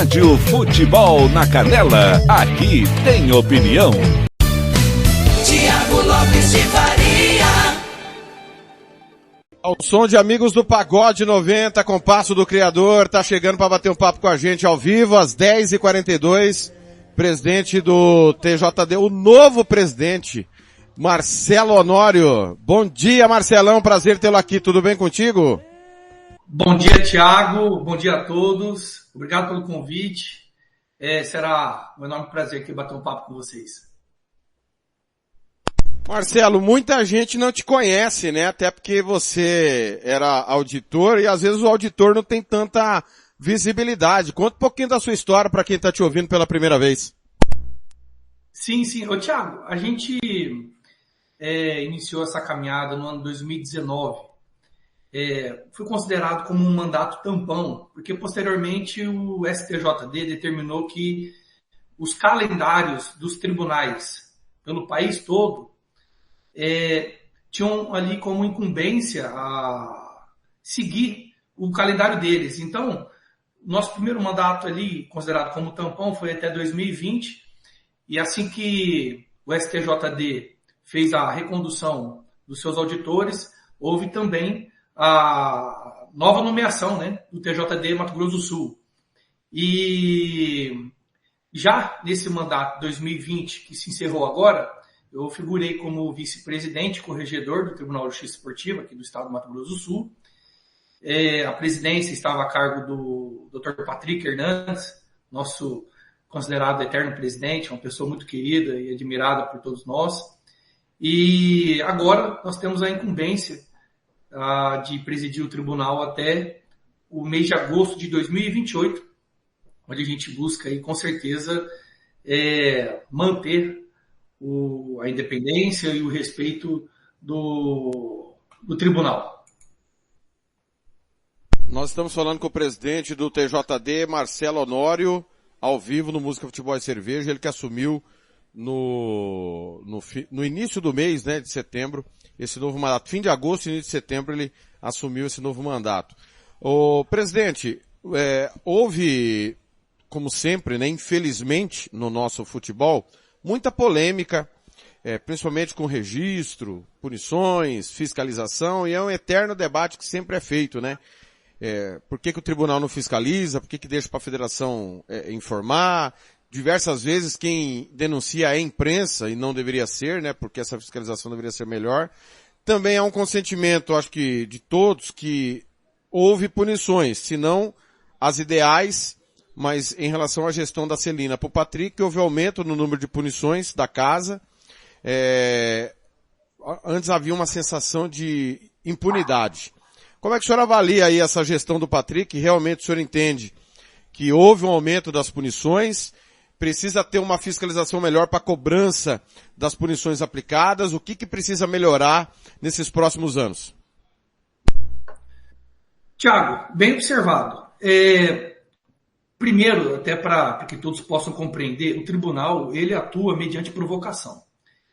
Rádio Futebol na Canela, aqui tem opinião. Tiago Lopes de Faria. Ao som de Amigos do Pagode 90, Compasso do Criador, tá chegando para bater um papo com a gente ao vivo, às 10h42, presidente do TJD, o novo presidente, Marcelo Honório. Bom dia, Marcelão, prazer tê-lo aqui, tudo bem contigo? Bom dia, Tiago, bom dia a todos, obrigado pelo convite, será um enorme prazer aqui bater um papo com vocês. Marcelo, muita gente não te conhece, né? Até porque você era auditor e às vezes o auditor não tem tanta visibilidade. Conta um pouquinho da sua história para quem está te ouvindo pela primeira vez. Sim. Ô, Tiago, a gente iniciou essa caminhada no ano 2019. Foi considerado como um mandato tampão, porque posteriormente o STJD determinou que os calendários dos tribunais pelo país todo tinham ali como incumbência a seguir o calendário deles. Então, nosso primeiro mandato ali, considerado como tampão, foi até 2020, e assim que o STJD fez a recondução dos seus auditores, houve também a nova nomeação, né, do TJD Mato Grosso do Sul. E já nesse mandato 2020, que se encerrou agora, eu figurei como vice-presidente corregedor do Tribunal de Justiça Esportiva aqui do estado do Mato Grosso do Sul. A presidência estava a cargo do Dr. Patrick Hernandes, nosso considerado eterno presidente, uma pessoa muito querida e admirada por todos nós. E agora nós temos a incumbência de presidir o tribunal até o mês de agosto de 2028, onde a gente busca aí, com certeza manter a independência e o respeito do tribunal. Nós estamos falando com o presidente do TJD, Marcelo Honório, ao vivo no Música, Futebol e Cerveja, ele que assumiu no início do mês, né, de setembro, esse novo mandato. Fim de agosto, início de setembro, ele assumiu esse novo mandato. O presidente, houve, como sempre, né, infelizmente, no nosso futebol, muita polêmica, principalmente com registro, punições, fiscalização, e é um eterno debate que sempre é feito, né? Por que o tribunal não fiscaliza? Por que deixa para a federação informar? Diversas vezes quem denuncia é a imprensa, e não deveria ser, né? Porque essa fiscalização deveria ser melhor. Também há um consentimento, acho que de todos, que houve punições, se não as ideais, mas em relação à gestão da Celina para o Patrick, houve aumento no número de punições da casa. Antes havia uma sensação de impunidade. Como é que o senhor avalia aí essa gestão do Patrick? Realmente o senhor entende que houve um aumento das punições? Precisa ter uma fiscalização melhor para a cobrança das punições aplicadas? O que precisa melhorar nesses próximos anos? Tiago, bem observado. Primeiro, até para que todos possam compreender, o tribunal ele atua mediante provocação.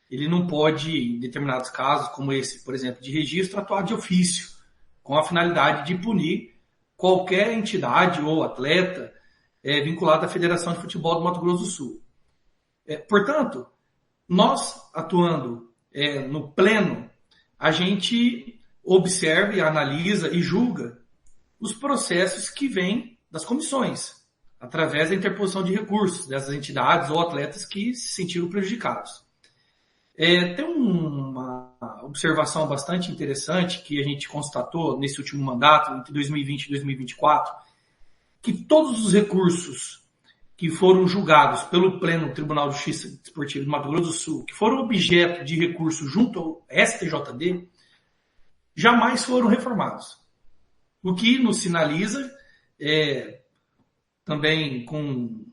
Ele não pode, em determinados casos, como esse, por exemplo, de registro, atuar de ofício, com a finalidade de punir qualquer entidade ou atleta vinculado à Federação de Futebol do Mato Grosso do Sul. Portanto, nós atuando no pleno, a gente observa e analisa e julga os processos que vêm das comissões, através da interposição de recursos dessas entidades ou atletas que se sentiram prejudicados. Tem uma observação bastante interessante que a gente constatou nesse último mandato, entre 2020 e 2024, que todos os recursos que foram julgados pelo Pleno Tribunal de Justiça Esportiva do Mato Grosso do Sul, que foram objeto de recurso junto ao STJD, jamais foram reformados. O que nos sinaliza, também com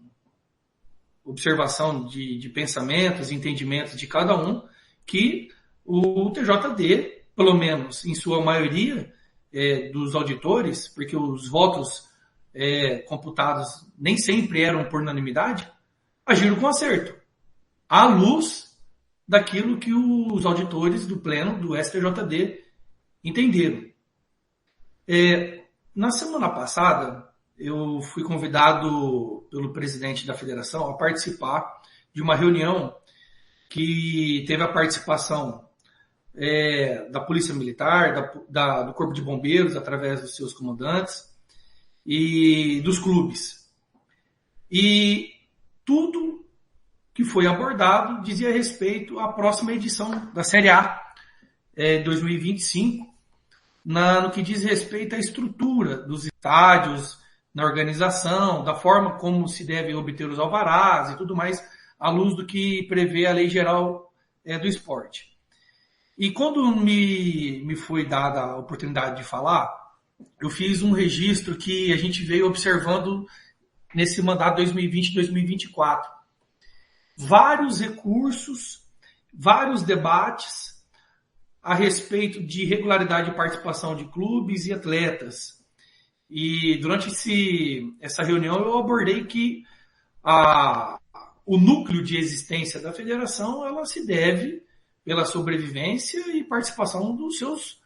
observação de pensamentos e entendimentos de cada um, que o TJD, pelo menos em sua maioria dos auditores, porque os votos computados nem sempre eram por unanimidade, agiram com acerto, à luz daquilo que os auditores do Pleno do STJD entenderam. Na semana passada, eu fui convidado pelo presidente da federação a participar de uma reunião que teve a participação da Polícia Militar, do Corpo de Bombeiros, através dos seus comandantes, e dos clubes. E tudo que foi abordado dizia respeito à próxima edição da Série A 2025, no que diz respeito à estrutura dos estádios, na organização, da forma como se devem obter os alvarás e tudo mais, à luz do que prevê a Lei Geral do Esporte. E quando me foi dada a oportunidade de falar, eu fiz um registro que a gente veio observando nesse mandato 2020-2024. Vários recursos, vários debates a respeito de regularidade de participação de clubes e atletas. E durante essa reunião eu abordei que o núcleo de existência da federação ela se deve pela sobrevivência e participação dos seus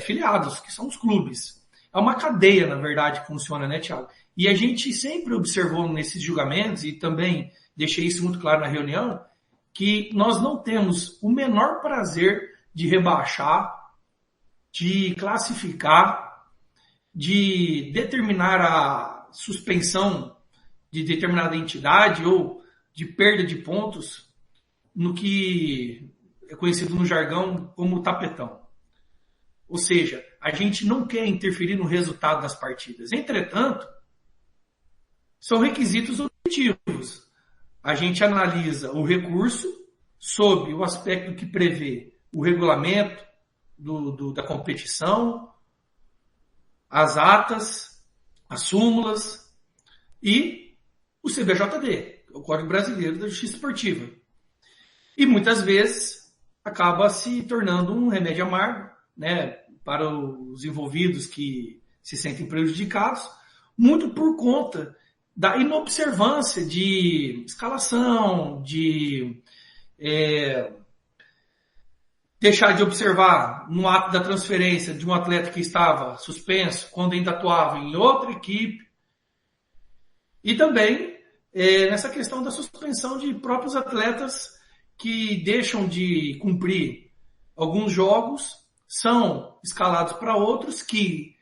filiados, que são os clubes. É uma cadeia, na verdade, que funciona, né, Thiago? E a gente sempre observou nesses julgamentos, e também deixei isso muito claro na reunião, que nós não temos o menor prazer de rebaixar, de classificar, de determinar a suspensão de determinada entidade ou de perda de pontos no que é conhecido no jargão como tapetão. Ou seja, a gente não quer interferir no resultado das partidas. Entretanto, são requisitos objetivos. A gente analisa o recurso sob o aspecto que prevê o regulamento da competição, as atas, as súmulas e o CBJD, o Código Brasileiro da Justiça Esportiva. E muitas vezes acaba se tornando um remédio amargo, né, para os envolvidos que se sentem prejudicados, muito por conta da inobservância de escalação, de deixar de observar no ato da transferência de um atleta que estava suspenso quando ainda atuava em outra equipe. E também nessa questão da suspensão de próprios atletas que deixam de cumprir alguns jogos, são escalados para outros que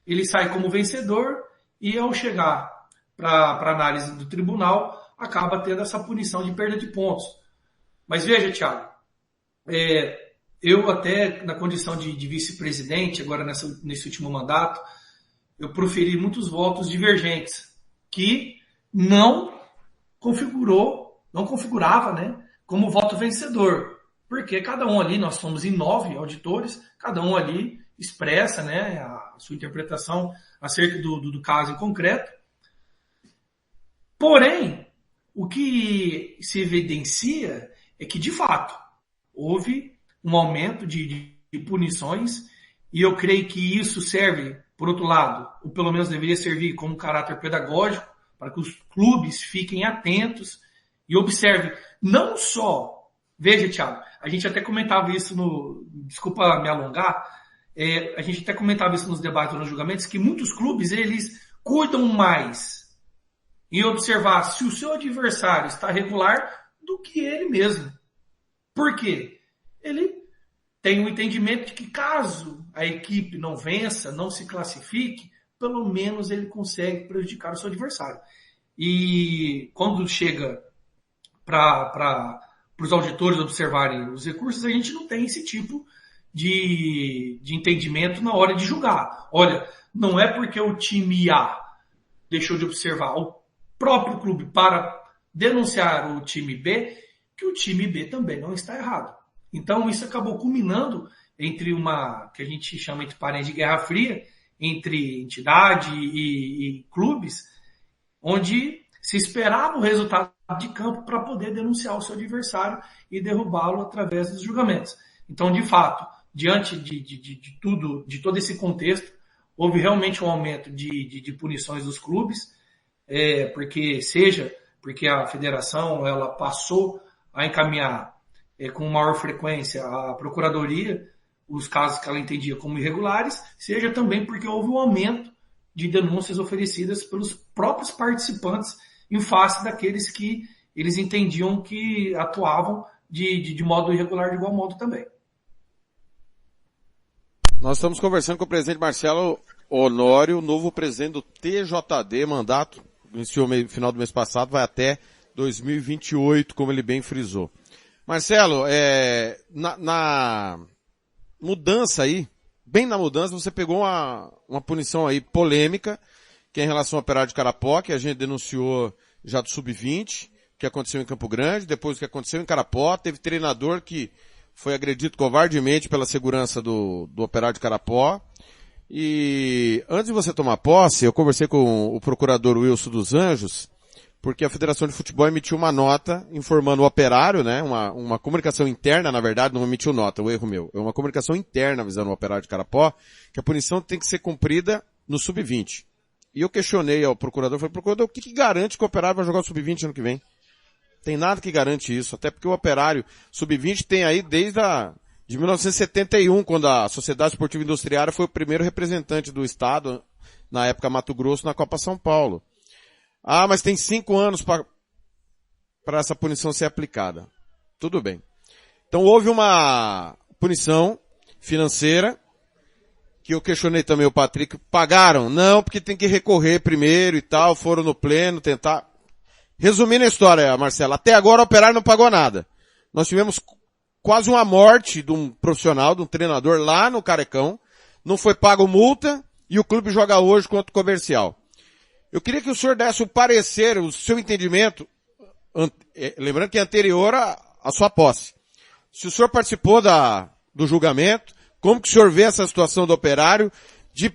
ele sai como vencedor e ao chegar para análise do tribunal acaba tendo essa punição de perda de pontos. Mas veja, Thiago, eu até na condição de vice-presidente, agora nesse último mandato, eu proferi muitos votos divergentes que não configurava, né, como voto vencedor. Porque cada um ali, nós somos em 9 auditores, cada um ali expressa, né, a sua interpretação acerca do caso em concreto. Porém, o que se evidencia é que, de fato, houve um aumento de punições e eu creio que isso serve, por outro lado, ou pelo menos deveria servir como caráter pedagógico, para que os clubes fiquem atentos e observem não só. Veja, Thiago, a gente até comentava isso desculpa me alongar, a gente até comentava isso nos debates, nos julgamentos, que muitos clubes, eles cuidam mais em observar se o seu adversário está regular do que ele mesmo. Por quê? Ele tem um entendimento de que caso a equipe não vença, não se classifique, pelo menos ele consegue prejudicar o seu adversário. E quando chega para os auditores observarem os recursos, a gente não tem esse tipo de entendimento na hora de julgar. Olha, não é porque o time A deixou de observar o próprio clube para denunciar o time B, que o time B também não está errado. Então isso acabou culminando entre uma, que a gente chama entre parênteses de guerra fria, entre entidade e clubes, onde se esperava o resultado de campo para poder denunciar o seu adversário e derrubá-lo através dos julgamentos. Então, de fato, diante de todo esse contexto, houve realmente um aumento de punições dos clubes, porque a federação ela passou a encaminhar com maior frequência à procuradoria os casos que ela entendia como irregulares, seja também porque houve um aumento de denúncias oferecidas pelos próprios participantes em face daqueles que eles entendiam que atuavam de modo irregular de igual modo também. Nós estamos conversando com o presidente Marcelo Honório, novo presidente do TJD, mandato, iniciou no final do mês passado, vai até 2028, como ele bem frisou. Marcelo, na mudança aí, bem na mudança, você pegou uma punição aí polêmica, que é em relação ao Operário de Carapó, que a gente denunciou já do Sub-20, que aconteceu em Campo Grande, depois o que aconteceu em Carapó, teve treinador que foi agredido covardemente pela segurança do Operário de Carapó. E antes de você tomar posse, eu conversei com o procurador Wilson dos Anjos, porque a Federação de Futebol emitiu uma nota informando o Operário, né, uma comunicação interna, na verdade, não emitiu nota, o erro meu, é uma comunicação interna avisando o Operário de Carapó que a punição tem que ser cumprida no Sub-20. E eu questionei ao procurador, falei, procurador, o que garante que o Operário vai jogar o Sub-20 ano que vem? Tem nada que garante isso, até porque o Operário Sub-20 tem aí desde de 1971, quando a Sociedade Esportiva Industriária foi o primeiro representante do Estado, na época Mato Grosso, na Copa São Paulo. Ah, mas tem 5 anos para essa punição ser aplicada. Tudo bem. Então houve uma punição financeira, que eu questionei também o Patrick, pagaram? Não, porque tem que recorrer primeiro e tal, foram no pleno tentar. Resumindo a história, Marcelo, até agora o Operário não pagou nada. Nós tivemos quase uma morte de um profissional, de um treinador lá no Carecão, não foi pago multa e o clube joga hoje contra o Comercial. Eu queria que o senhor desse o parecer, o seu entendimento, lembrando que é anterior à sua posse. Se o senhor participou do julgamento, como que o senhor vê essa situação do Operário de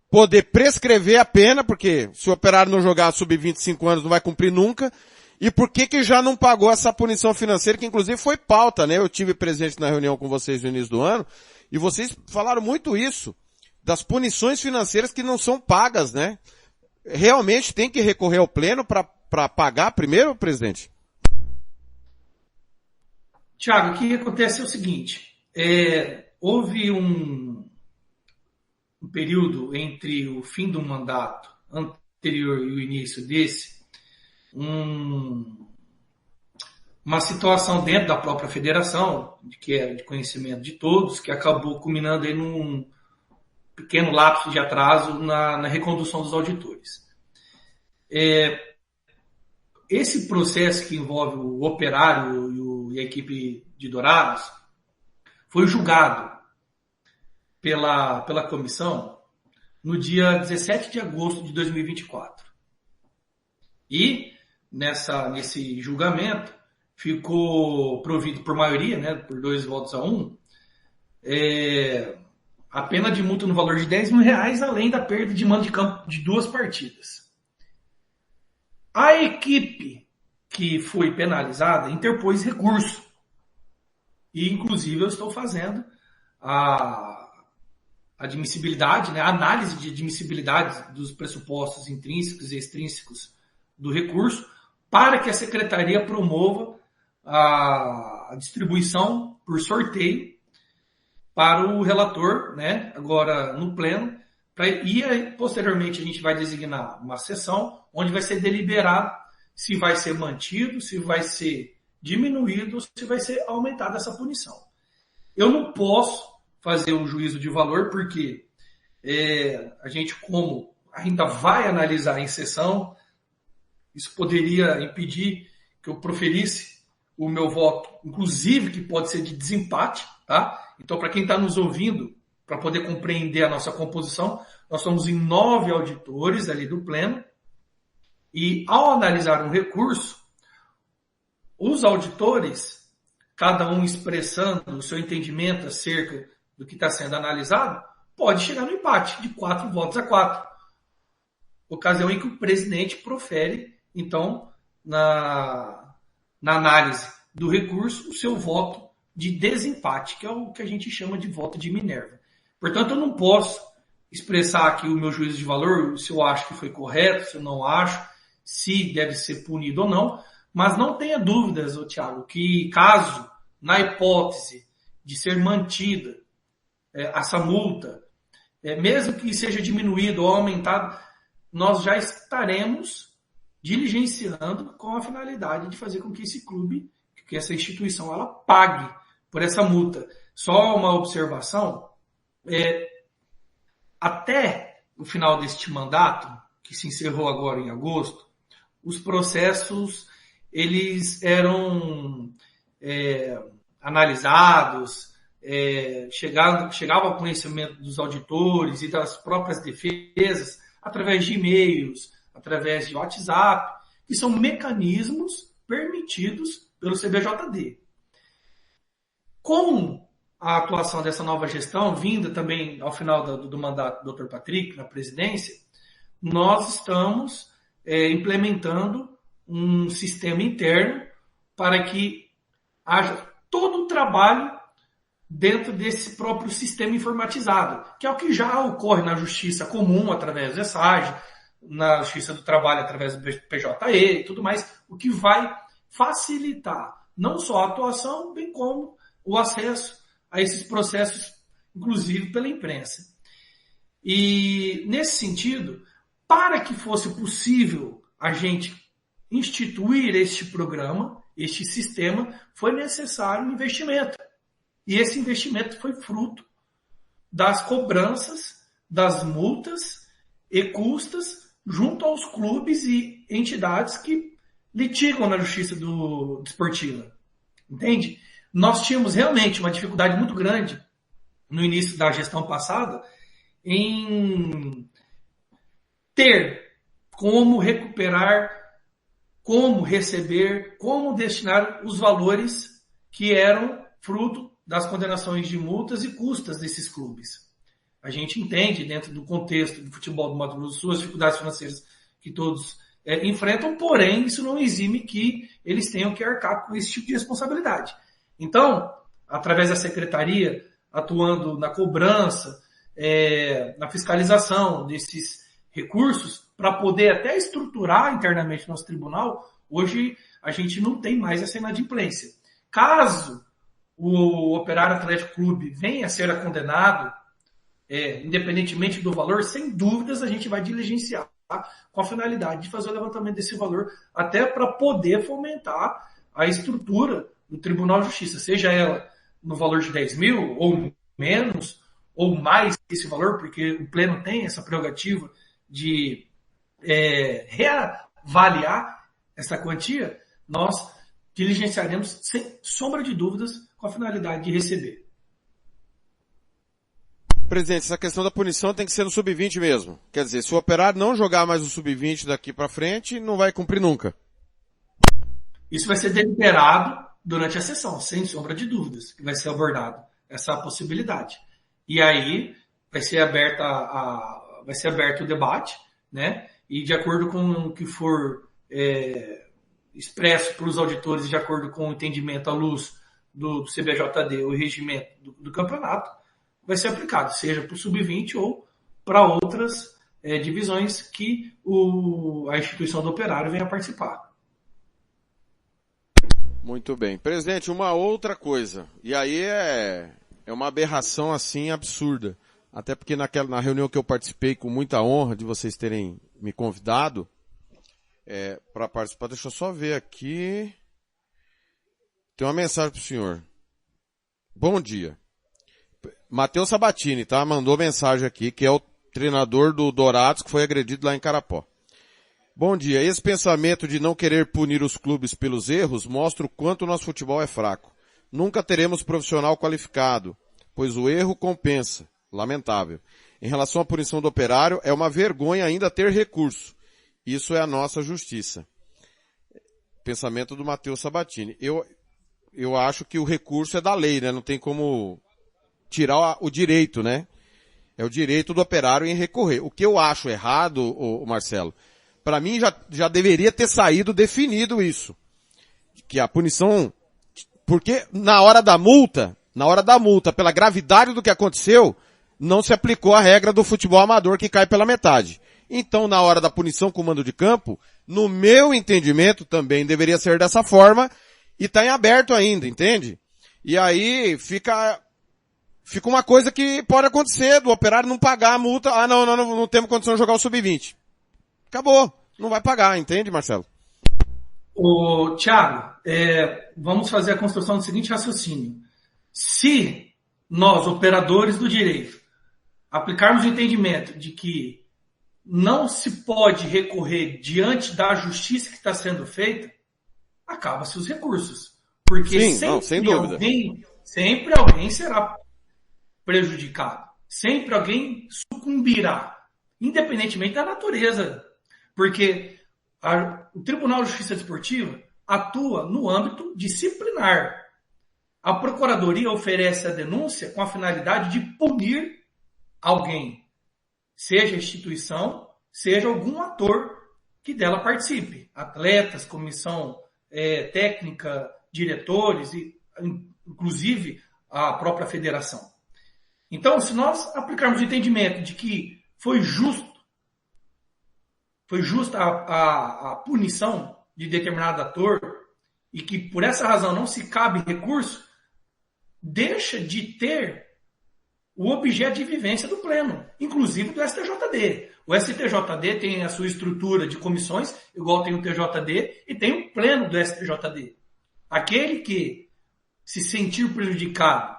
poder prescrever a pena, porque se o Operário não jogar sub-25 anos não vai cumprir nunca, e por que já não pagou essa punição financeira, que inclusive foi pauta, né? Eu tive presente na reunião com vocês no início do ano, e vocês falaram muito isso, das punições financeiras que não são pagas, né? Realmente tem que recorrer ao pleno para pagar primeiro, presidente? Tiago, o que acontece é o seguinte, houve um período entre o fim do mandato anterior e o início desse, uma situação dentro da própria federação, que é de conhecimento de todos, que acabou culminando aí num pequeno lapso de atraso na recondução dos auditores. Esse processo que envolve o Operário e a equipe de Dourados foi julgado pela comissão no dia 17 de agosto de 2024. E nesse julgamento ficou provido por maioria, né, por 2 votos a 1, a pena de multa no valor de R$10 mil, além da perda de mando de campo de 2 partidas. A equipe que foi penalizada interpôs recurso. E, inclusive, eu estou fazendo a admissibilidade, né, a análise de admissibilidade dos pressupostos intrínsecos e extrínsecos do recurso, para que a secretaria promova a distribuição por sorteio para o relator, né, agora no pleno, e aí, posteriormente a gente vai designar uma sessão onde vai ser deliberado se vai ser mantido, se vai ser diminuído, se vai ser aumentada essa punição. Eu não posso fazer um juízo de valor porque a gente, como ainda vai analisar em sessão, isso poderia impedir que eu proferisse o meu voto, inclusive que pode ser de desempate, tá? Então, para quem está nos ouvindo, para poder compreender a nossa composição, nós somos em 9 auditores ali do pleno, e ao analisar um recurso, os auditores, cada um expressando o seu entendimento acerca do que está sendo analisado, pode chegar no empate de 4 votos a 4. Ocasião em que o presidente profere, então, na análise do recurso, o seu voto de desempate, que é o que a gente chama de voto de Minerva. Portanto, eu não posso expressar aqui o meu juízo de valor, se eu acho que foi correto, se eu não acho, se deve ser punido ou não, mas não tenha dúvidas, Thiago, que caso, na hipótese de ser mantida essa multa, mesmo que seja diminuído ou aumentado, nós já estaremos diligenciando com a finalidade de fazer com que esse clube, que essa instituição, ela pague por essa multa. Só uma observação, até o final deste mandato, que se encerrou agora em agosto, os processos eles eram analisados, chegava ao conhecimento dos auditores e das próprias defesas através de e-mails, através de WhatsApp, que são mecanismos permitidos pelo CBJD. Com a atuação dessa nova gestão, vinda também ao final do mandato do Dr. Patrick na presidência, nós estamos implementando um sistema interno para que haja todo um trabalho dentro desse próprio sistema informatizado, que é o que já ocorre na justiça comum, através do ESAGE, na justiça do trabalho, através do PJE e tudo mais, o que vai facilitar não só a atuação, bem como o acesso a esses processos, inclusive pela imprensa. E, nesse sentido, para que fosse possível a gente instituir este programa, este sistema, foi necessário um investimento. E esse investimento foi fruto das cobranças, das multas e custas junto aos clubes e entidades que litigam na justiça desportiva. Entende? Nós tínhamos realmente uma dificuldade muito grande no início da gestão passada em ter como recuperar, como receber, como destinar os valores que eram fruto das condenações de multas e custas desses clubes. A gente entende, dentro do contexto do futebol do Mato Grosso do Sul, as dificuldades financeiras que todos enfrentam, porém, isso não exime que eles tenham que arcar com esse tipo de responsabilidade. Então, através da secretaria, atuando na cobrança, na fiscalização desses recursos, para poder até estruturar internamente nosso tribunal, hoje a gente não tem mais essa inadimplência. Caso o Operário Atlético Clube venha a ser condenado, independentemente do valor, sem dúvidas a gente vai diligenciar com a finalidade de fazer o levantamento desse valor, até para poder fomentar a estrutura do Tribunal de Justiça, seja ela no valor de 10 mil, ou menos, ou mais que esse valor, porque o Pleno tem essa prerrogativa de reavaliar essa quantia, nós diligenciaremos sem sombra de dúvidas com a finalidade de receber. Presidente, essa questão da punição tem que ser no sub-20 mesmo. Quer dizer, se o Operário não jogar mais o sub-20 daqui para frente, não vai cumprir nunca. Isso vai ser deliberado durante a sessão, sem sombra de dúvidas, que vai ser abordado essa possibilidade. E aí vai ser aberto o debate, né? E de acordo com o que for expresso pelos auditores e de acordo com o entendimento à luz do CBJD, o regimento do campeonato, vai ser aplicado, seja para o sub-20 ou para outras divisões que a instituição do Operário venha a participar. Muito bem. Presidente, uma outra coisa, e aí é uma aberração assim absurda, até porque na reunião que eu participei com muita honra de vocês terem me convidado para participar, deixa eu só ver aqui, tem uma mensagem para o senhor. Bom dia. Matheus Sabatini, tá? Mandou mensagem aqui, que é o treinador do Dourados, que foi agredido lá em Carapó. Bom dia. Esse pensamento de não querer punir os clubes pelos erros mostra o quanto o nosso futebol é fraco. Nunca teremos profissional qualificado, pois o erro compensa. Lamentável. Em relação à punição do Operário, é uma vergonha ainda ter recurso. Isso é a nossa justiça. Pensamento do Matheus Sabatini. Eu acho que o recurso é da lei, né? Não tem como tirar o direito, né? É o direito do Operário em recorrer. O que eu acho errado, o Marcelo, para mim já deveria ter saído definido isso. Que a punição, porque na hora da multa, pela gravidade do que aconteceu, não se aplicou a regra do futebol amador que cai pela metade. Então, na hora da punição com mando de campo, no meu entendimento também deveria ser dessa forma e tá em aberto ainda, entende? E aí fica fica uma coisa que pode acontecer, do Operário não pagar a multa, não temos condição de jogar o Sub-20. Acabou, não vai pagar, entende, Marcelo? Thiago, vamos fazer a construção do seguinte raciocínio. Se nós, operadores do direito, aplicarmos o entendimento de que não se pode recorrer diante da justiça que está sendo feita, acaba-se os recursos. Porque Sim, sem dúvida. Sempre alguém será prejudicado. Sempre alguém sucumbirá, independentemente da natureza. Porque o Tribunal de Justiça Desportiva atua no âmbito disciplinar. A Procuradoria oferece a denúncia com a finalidade de punir alguém, seja a instituição, seja algum ator que dela participe. Atletas, comissão técnica, diretores, e inclusive a própria federação. Então, se nós aplicarmos o entendimento de que foi justa a punição de determinado ator e que por essa razão não se cabe recurso, deixa de ter o objeto de vivência do pleno, inclusive do STJD. O STJD tem a sua estrutura de comissões, igual tem o TJD, e tem o pleno do STJD. Aquele que se sentir prejudicado,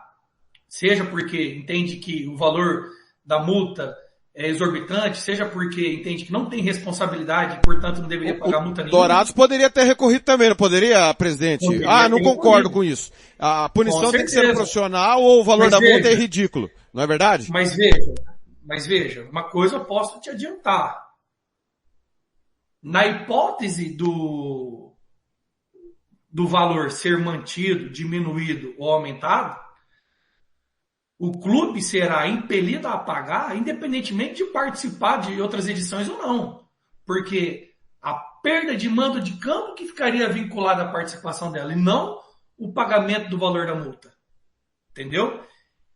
seja porque entende que o valor da multa é exorbitante, seja porque entende que não tem responsabilidade e, portanto, não deveria pagar multa nenhuma. Dourados poderia ter recorrido também, não poderia, presidente? Não concordo com isso. A punição tem que ser profissional ou o valor da multa é ridículo, não é verdade? Mas veja, uma coisa eu posso te adiantar. Na hipótese do valor ser mantido, diminuído ou aumentado, o clube será impelido a pagar, independentemente de participar de outras edições ou não. Porque a perda de mando de campo que ficaria vinculada à participação dela, e não o pagamento do valor da multa. Entendeu?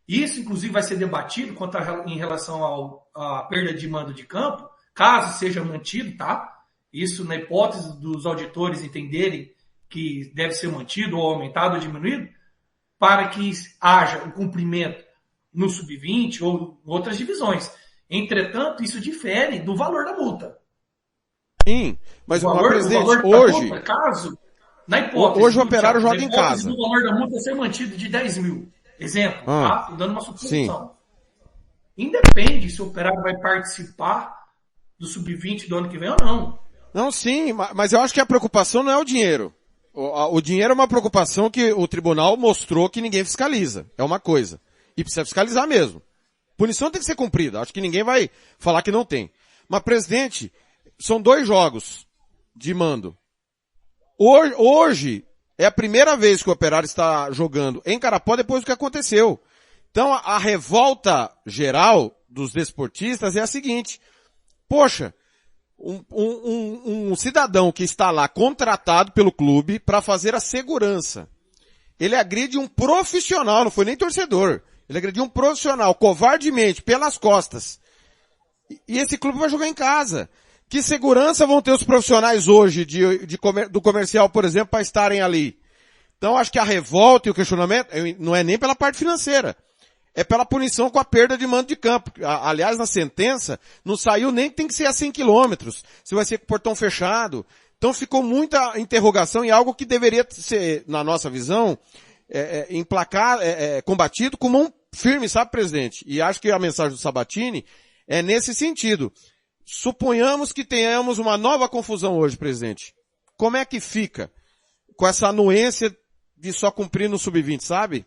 Isso, inclusive, vai ser debatido em relação à perda de mando de campo, caso seja mantido, tá? Isso na hipótese dos auditores entenderem que deve ser mantido ou aumentado ou diminuído, para que haja o cumprimento no sub-20 ou em outras divisões. Entretanto, isso difere do valor da multa. Sim, mas presidente, hoje... Multa, caso, na hipótese, hoje o Operário joga em casa. O valor da multa ser mantido de 10 mil. Exemplo, tá? Estou dando uma suposição. Sim. Independe se o Operário vai participar do sub-20 do ano que vem ou não. Não, sim, mas eu acho que a preocupação não é o dinheiro. O dinheiro é uma preocupação que o tribunal mostrou que ninguém fiscaliza. É uma coisa. E precisa fiscalizar mesmo. Punição tem que ser cumprida. Acho que ninguém vai falar que não tem. Mas, presidente, são 2 jogos de mando. Hoje é a primeira vez que o Operário está jogando em Carapó depois do que aconteceu. Então, a revolta geral dos desportistas é a seguinte. Poxa, um cidadão que está lá contratado pelo clube para fazer a segurança. Ele agride um profissional, não foi nem torcedor. Ele agrediu um profissional, covardemente, pelas costas. E esse clube vai jogar em casa. Que segurança vão ter os profissionais hoje do comercial, por exemplo, para estarem ali? Então, acho que a revolta e o questionamento não é nem pela parte financeira. É pela punição com a perda de mando de campo. Aliás, na sentença, não saiu nem que tem que ser a 100 quilômetros. Se vai ser com o portão fechado. Então, ficou muita interrogação em algo que deveria ser, na nossa visão, combatido com mão firme, sabe, presidente? E acho que a mensagem do Sabatini é nesse sentido. Suponhamos que tenhamos uma nova confusão hoje, presidente. Como é que fica com essa anuência de só cumprir no sub-20, sabe?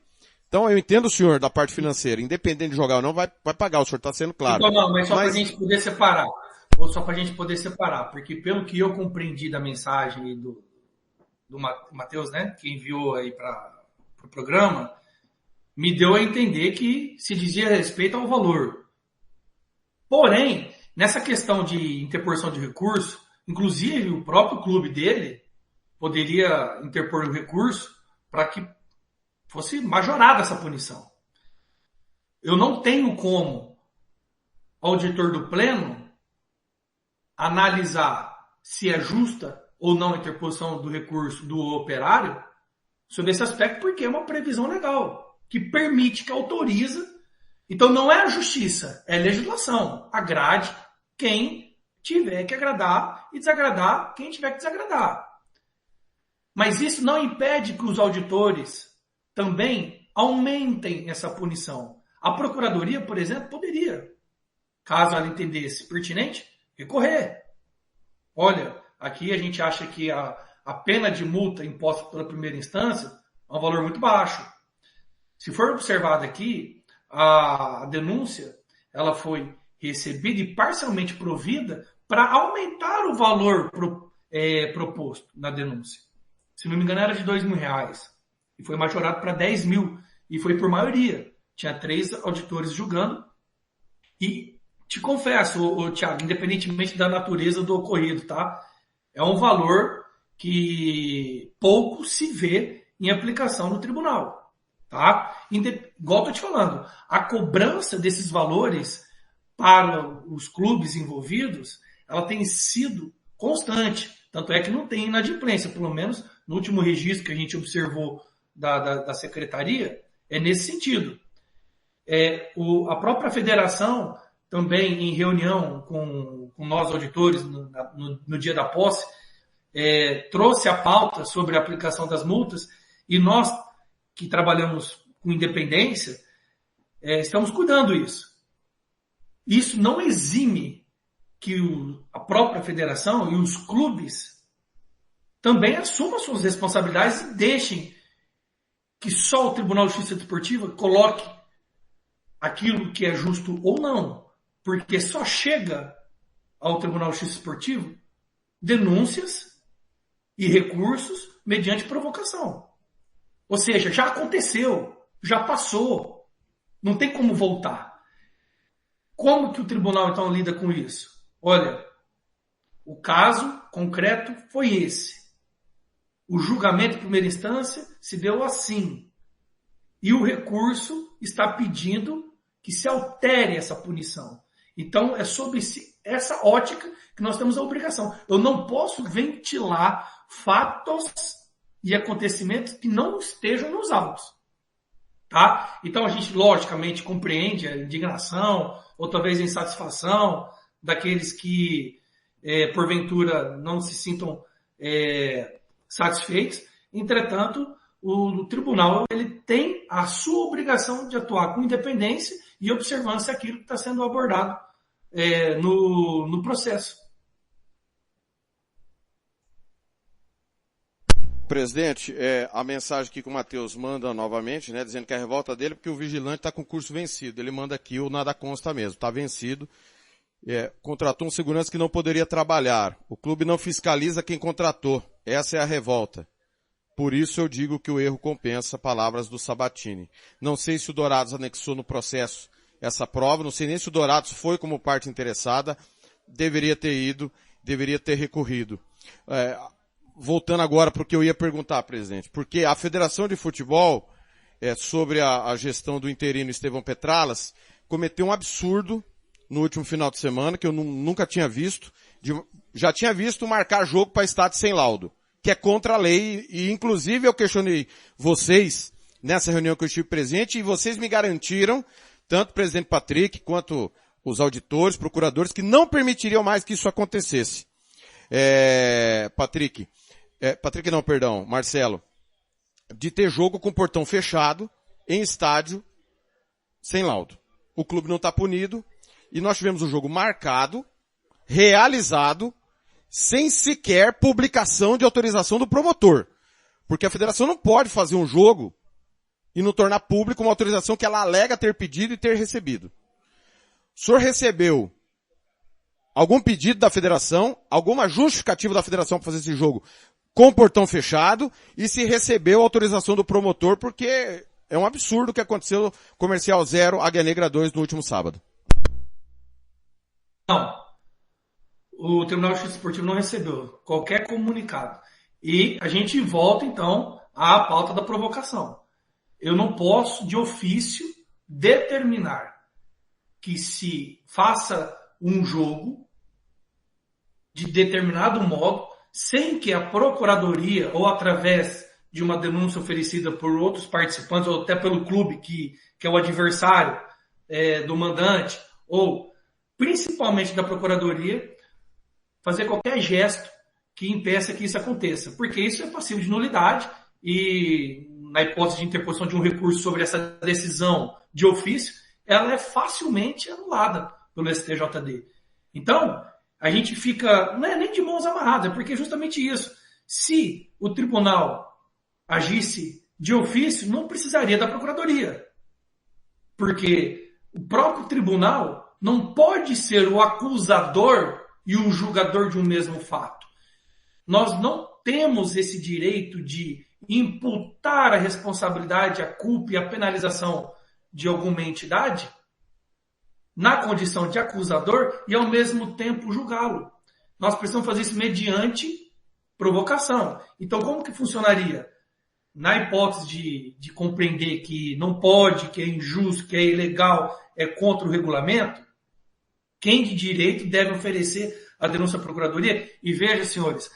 Então eu entendo o senhor da parte financeira, independente de jogar ou não, vai pagar, o senhor está sendo claro. Não, mas só para a gente poder separar. Só para a gente poder separar, porque pelo que eu compreendi da mensagem do Matheus, né, que enviou aí para o programa, me deu a entender que se dizia respeito ao valor. Porém, nessa questão de interposição de recurso, inclusive o próprio clube dele poderia interpor um recurso para que fosse majorada essa punição. Eu não tenho como auditor do pleno analisar se é justa ou não a interposição do recurso do Operário sobre esse aspecto, porque é uma previsão legal que permite, que autoriza Então não é a justiça, é a legislação. Agrade quem tiver que agradar e desagradar quem tiver que desagradar. Mas isso não impede que os auditores também aumentem essa punição. A Procuradoria, por exemplo, poderia, caso ela entendesse pertinente, recorrer. Olha, aqui a gente acha que a pena de multa imposta pela primeira instância é um valor muito baixo. Se for observado aqui, a denúncia ela foi recebida e parcialmente provida para aumentar o valor proposto na denúncia. Se não me engano, era de R$2.000 e foi majorado para 10 mil e foi por maioria. Tinha 3 auditores julgando e te confesso, Thiago, independentemente da natureza do ocorrido, tá? É um valor que pouco se vê em aplicação no tribunal, tá? Igual eu tô te falando, a cobrança desses valores para os clubes envolvidos, ela tem sido constante. Tanto é que não tem inadimplência, pelo menos no último registro que a gente observou da secretaria, é nesse sentido. A própria federação, também em reunião com nós auditores no dia da posse, trouxe a pauta sobre a aplicação das multas e nós, que trabalhamos com independência, estamos cuidando disso. Isso não exime que a própria federação e os clubes também assumam suas responsabilidades e deixem que só o Tribunal de Justiça Desportiva coloque aquilo que é justo ou não. Porque só chega ao Tribunal de Justiça Desportiva denúncias e recursos mediante provocação. Ou seja, já aconteceu, já passou, não tem como voltar. Como que o tribunal então lida com isso? Olha, o caso concreto foi esse. O julgamento em primeira instância se deu assim. E o recurso está pedindo que se altere essa punição. Então, é sobre essa ótica que nós temos a obrigação. Eu não posso ventilar fatos e acontecimentos que não estejam nos autos. Tá? Então, a gente, logicamente, compreende a indignação, ou talvez a insatisfação daqueles que, porventura, não se sintam satisfeitos. Entretanto, o tribunal ele tem a sua obrigação de atuar com independência e observância daquilo que está sendo abordado no processo. Presidente, a mensagem aqui que o Matheus manda novamente, né, dizendo que é a revolta dele porque o vigilante está com o curso vencido. Ele manda aqui o nada consta mesmo, está vencido. Contratou um segurança que não poderia trabalhar. O clube não fiscaliza quem contratou. Essa é a revolta. Por isso eu digo que o erro compensa, palavras do Sabatini. Não sei se o Dourados anexou no processo essa prova, não sei nem se o Dourados foi como parte interessada, deveria ter ido, deveria ter recorrido. Voltando agora para o que eu ia perguntar, presidente, porque a Federação de Futebol, sobre a gestão do interino Estevão Petralas, cometeu um absurdo no último final de semana, que eu nunca tinha visto, já tinha visto marcar jogo para estádio sem laudo, que é contra a lei, e inclusive eu questionei vocês nessa reunião que eu estive presente, e vocês me garantiram, tanto o presidente Patrick quanto os auditores, procuradores, que não permitiriam mais que isso acontecesse. Marcelo, de ter jogo com portão fechado, em estádio, sem laudo. O clube não está punido, e nós tivemos um jogo marcado, realizado, sem sequer publicação de autorização do promotor. Porque a federação não pode fazer um jogo e não tornar público uma autorização que ela alega ter pedido e ter recebido. O senhor recebeu algum pedido da federação, alguma justificativa da federação para fazer esse jogo com o portão fechado, e se recebeu a autorização do promotor, porque é um absurdo o que aconteceu no Comercial 0, Águia Negra 2 no último sábado. Não. O Tribunal de Justiça Esportiva não recebeu qualquer comunicado. E a gente volta, então, à pauta da provocação. Eu não posso, de ofício, determinar que se faça um jogo de determinado modo, sem que a Procuradoria, ou através de uma denúncia oferecida por outros participantes, ou até pelo clube, que é o adversário do mandante ou principalmente da Procuradoria fazer qualquer gesto que impeça que isso aconteça, porque isso é passível de nulidade e, na hipótese de interposição de um recurso sobre essa decisão de ofício, ela é facilmente anulada pelo STJD. Então, a gente fica, não é nem de mãos amarradas, é porque é justamente isso. Se o tribunal agisse de ofício, não precisaria da Procuradoria, porque o próprio tribunal não pode ser o acusador e o julgador de um mesmo fato. Nós não temos esse direito de imputar a responsabilidade, a culpa e a penalização de alguma entidade na condição de acusador e, ao mesmo tempo, julgá-lo. Nós precisamos fazer isso mediante provocação. Então, como que funcionaria? Na hipótese de compreender que não pode, que é injusto, que é ilegal, é contra o regulamento, quem de direito deve oferecer a denúncia à Procuradoria? E veja, senhores,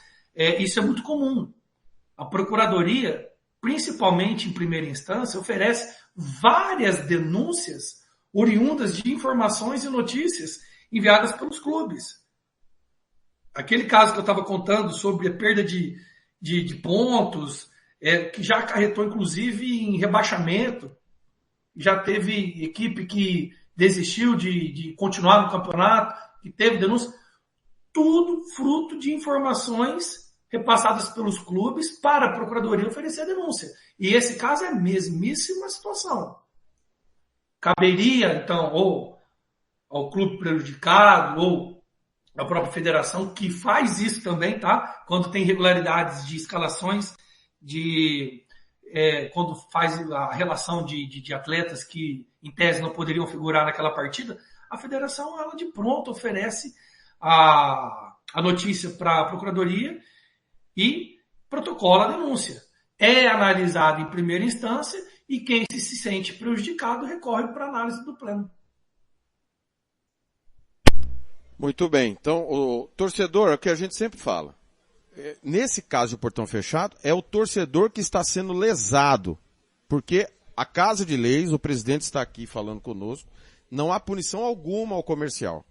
isso é muito comum. A Procuradoria, principalmente em primeira instância, oferece várias denúncias oriundas de informações e notícias enviadas pelos clubes. Aquele caso que eu estava contando sobre a perda de pontos, que já acarretou inclusive em rebaixamento, já teve equipe que desistiu de continuar no campeonato, que teve denúncia, tudo fruto de informações repassadas pelos clubes para a Procuradoria oferecer a denúncia. E esse caso é a mesmíssima situação. Caberia, então, ou ao clube prejudicado, ou à própria federação, que faz isso também, tá? Quando tem irregularidades de escalações, quando faz a relação de atletas que, em tese, não poderiam figurar naquela partida, a federação, ela de pronto oferece a notícia para a Procuradoria e protocola a denúncia. É analisado em primeira instância e quem se sente prejudicado recorre para análise do pleno. Muito bem. Então, o torcedor, é o que a gente sempre fala. Nesse caso de portão fechado, é o torcedor que está sendo lesado. Porque a Casa de Leis, o presidente está aqui falando conosco, não há punição alguma ao comercial.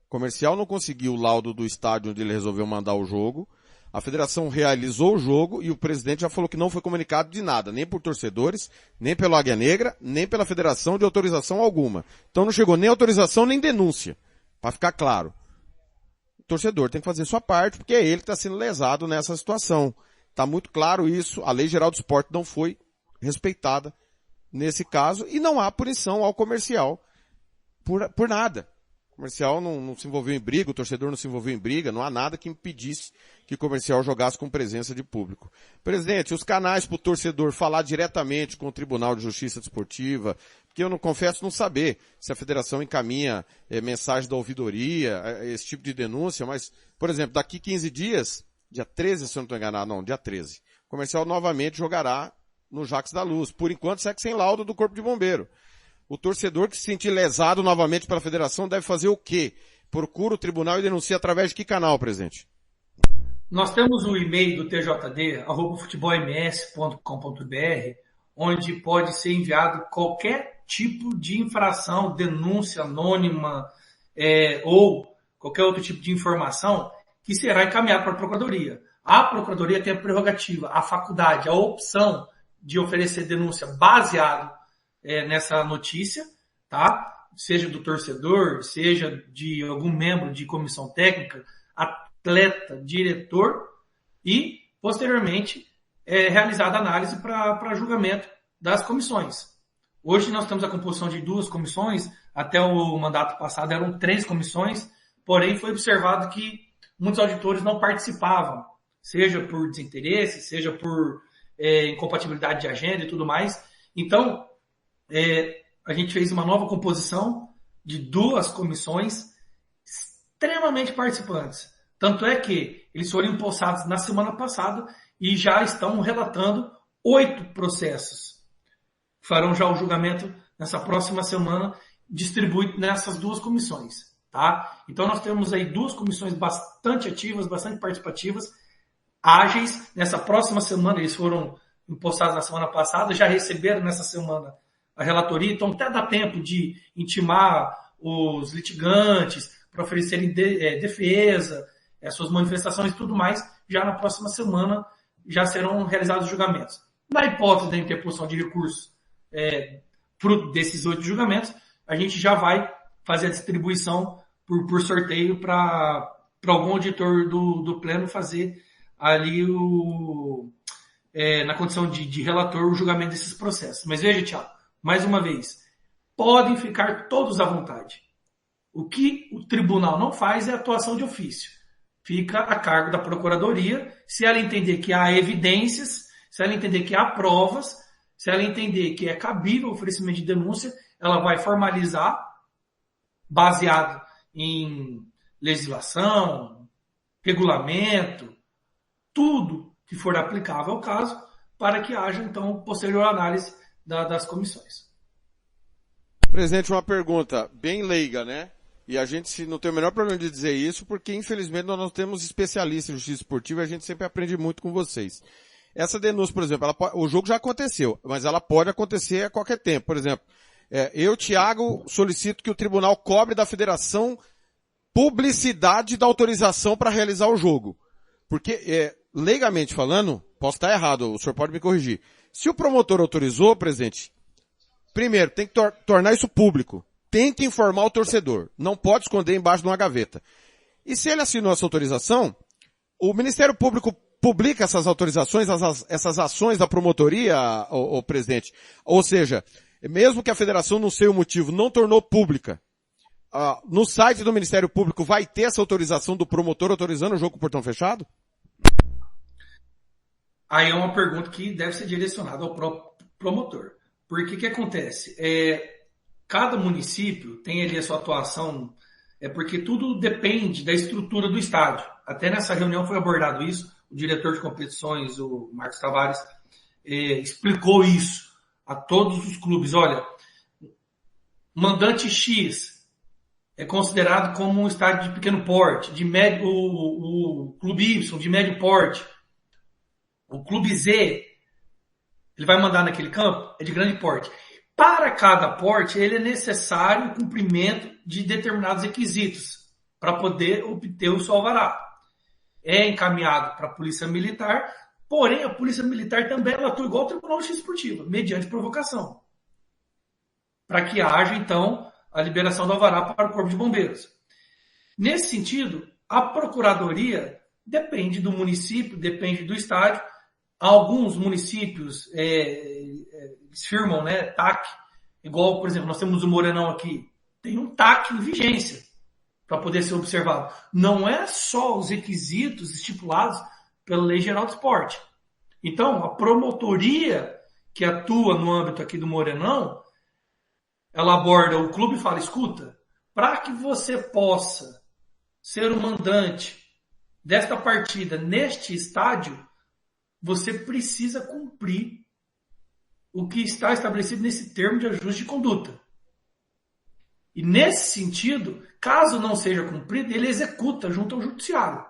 O comercial não conseguiu o laudo do estádio onde ele resolveu mandar o jogo. A federação realizou o jogo e o presidente já falou que não foi comunicado de nada, nem por torcedores, nem pelo Águia Negra, nem pela federação de autorização alguma. Então não chegou nem autorização nem denúncia, para ficar claro. O torcedor tem que fazer sua parte, porque é ele que está sendo lesado nessa situação. Está muito claro isso, a Lei Geral do Esporte não foi respeitada nesse caso e não há punição ao comercial por nada. O comercial não se envolveu em briga, o torcedor não se envolveu em briga, não há nada que impedisse que o comercial jogasse com presença de público. Presidente, os canais para o torcedor falar diretamente com o Tribunal de Justiça Desportiva, porque eu não confesso não saber se a federação encaminha mensagem da ouvidoria, esse tipo de denúncia, mas, por exemplo, daqui 15 dias, dia 13, se eu não estou enganado, não, dia 13, o comercial novamente jogará no Jacques da Luz. Por enquanto, segue sem laudo do Corpo de Bombeiro. O torcedor que se sentir lesado novamente pela federação deve fazer o quê? Procura o tribunal e denuncia através de que canal, presidente? Nós temos o e-mail do TJD, @futebolms.com.br, onde pode ser enviado qualquer tipo de infração, denúncia anônima, ou qualquer outro tipo de informação que será encaminhado para a Procuradoria. A Procuradoria tem a prerrogativa, a faculdade, a opção de oferecer denúncia baseado nessa notícia, tá? Seja do torcedor, seja de algum membro de comissão técnica, atleta, diretor, e, posteriormente, realizada a análise para julgamento das comissões. Hoje nós temos a composição de 2 comissões, até o mandato passado eram 3 comissões, porém foi observado que muitos auditores não participavam, seja por desinteresse, seja por incompatibilidade de agenda e tudo mais. Então, a gente fez uma nova composição de 2 comissões extremamente participantes. Tanto é que eles foram empossados na semana passada e já estão relatando 8 processos. Farão já o julgamento nessa próxima semana, distribuído nessas 2 comissões. Tá? Então nós temos aí 2 comissões bastante ativas, bastante participativas, ágeis. Nessa próxima semana, eles foram empossados na semana passada, já receberam nessa semana a relatoria, então até dá tempo de intimar os litigantes para oferecerem defesa, suas manifestações e tudo mais. Já na próxima semana já serão realizados os julgamentos. Na hipótese da interposição de recursos desses 8 julgamentos, a gente já vai fazer a distribuição por sorteio para algum auditor do Pleno fazer ali na condição de relator o julgamento desses processos. Mas veja, Thiago, mais uma vez, podem ficar todos à vontade. O que o tribunal não faz é atuação de ofício. Fica a cargo da Procuradoria, se ela entender que há evidências, se ela entender que há provas, se ela entender que é cabível o oferecimento de denúncia, ela vai formalizar, baseado em legislação, regulamento, tudo que for aplicável ao caso, para que haja, então, posterior análise das comissões. Presidente, uma pergunta bem leiga, né? E a gente não tem o menor problema de dizer isso, porque infelizmente nós não temos especialistas em justiça esportiva e a gente sempre aprende muito com vocês. Essa denúncia, por exemplo, o jogo já aconteceu, mas ela pode acontecer a qualquer tempo. Por exemplo, eu, Thiago, solicito que o tribunal cobre da federação publicidade da autorização para realizar o jogo. Porque, legalmente falando, posso estar errado, o senhor pode me corrigir. Se o promotor autorizou, presidente, primeiro, tem que tornar isso público. Tem que informar o torcedor. Não pode esconder embaixo de uma gaveta. E se ele assinou essa autorização, o Ministério Público publica essas autorizações, essas ações da promotoria, o presidente. Ou seja, mesmo que a federação não sei o motivo, não tornou pública, no site do Ministério Público vai ter essa autorização do promotor autorizando o jogo com o portão fechado? Aí é uma pergunta que deve ser direcionada ao próprio promotor. Porque o que acontece? Cada município tem ali a sua atuação, porque tudo depende da estrutura do estádio. Até nessa reunião foi abordado isso, o diretor de competições, o Marcos Tavares, explicou isso a todos os clubes. Olha, mandante X é considerado como um estádio de pequeno porte, de médio, o clube Y de médio porte, o clube Z, ele vai mandar naquele campo, é de grande porte. Para cada porte, ele é necessário o cumprimento de determinados requisitos para poder obter o seu alvará. É encaminhado para a Polícia Militar, porém a Polícia Militar também ela atua igual ao Tribunal de Justiça Esportiva, mediante provocação. Para que haja, então, a liberação do alvará para o Corpo de Bombeiros. Nesse sentido, a Procuradoria depende do município, depende do estádio. Alguns municípios firmam, TAC, igual, por exemplo, nós temos o Morenão aqui, tem um TAC em vigência para poder ser observado. Não é só os requisitos estipulados pela Lei Geral do Esporte. Então, a promotoria que atua no âmbito aqui do Morenão, ela aborda o clube e fala, escuta, para que você possa ser o mandante desta partida neste estádio, você precisa cumprir o que está estabelecido nesse termo de ajuste de conduta. E nesse sentido, caso não seja cumprido, ele executa junto ao judiciário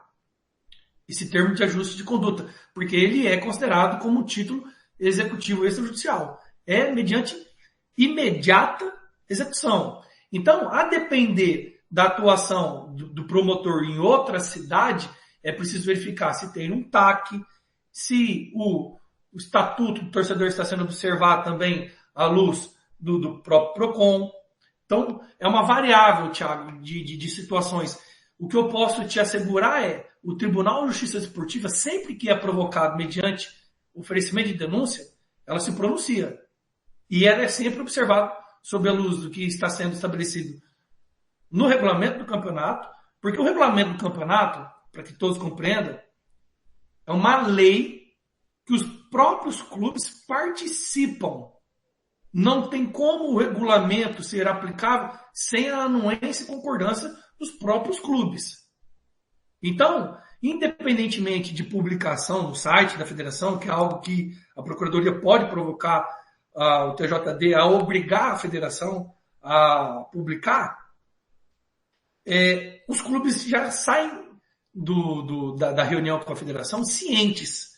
esse termo de ajuste de conduta, porque ele é considerado como título executivo extrajudicial. É mediante imediata execução. Então, a depender da atuação do promotor em outra cidade, é preciso verificar se tem um TAC, se o estatuto do torcedor está sendo observado também à luz do próprio PROCON. Então, é uma variável, Thiago, de situações. O que eu posso te assegurar é o Tribunal de Justiça Esportiva, sempre que é provocado mediante oferecimento de denúncia, ela se pronuncia. E ela é sempre observada sob a luz do que está sendo estabelecido no regulamento do campeonato, porque o regulamento do campeonato, para que todos compreendam, é uma lei que os próprios clubes participam. Não tem como o regulamento ser aplicável sem a anuência e concordância dos próprios clubes. Então, independentemente de publicação no site da federação, que é algo que a Procuradoria pode provocar o TJD a obrigar a federação a publicar, os clubes já saem da reunião com a federação cientes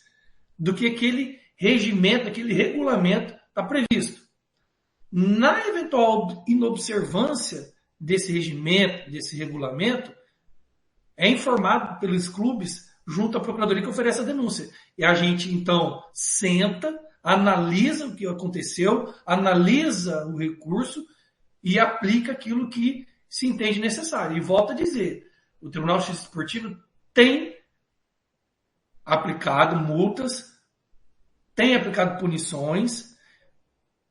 do que aquele regimento, aquele regulamento está previsto. Na eventual inobservância desse regimento, desse regulamento, é informado pelos clubes junto à procuradoria que oferece a denúncia. E a gente, então, senta, analisa o que aconteceu, analisa o recurso e aplica aquilo que se entende necessário. E volto a dizer, o Tribunal de Justiça Esportiva tem aplicado multas, tem aplicado punições.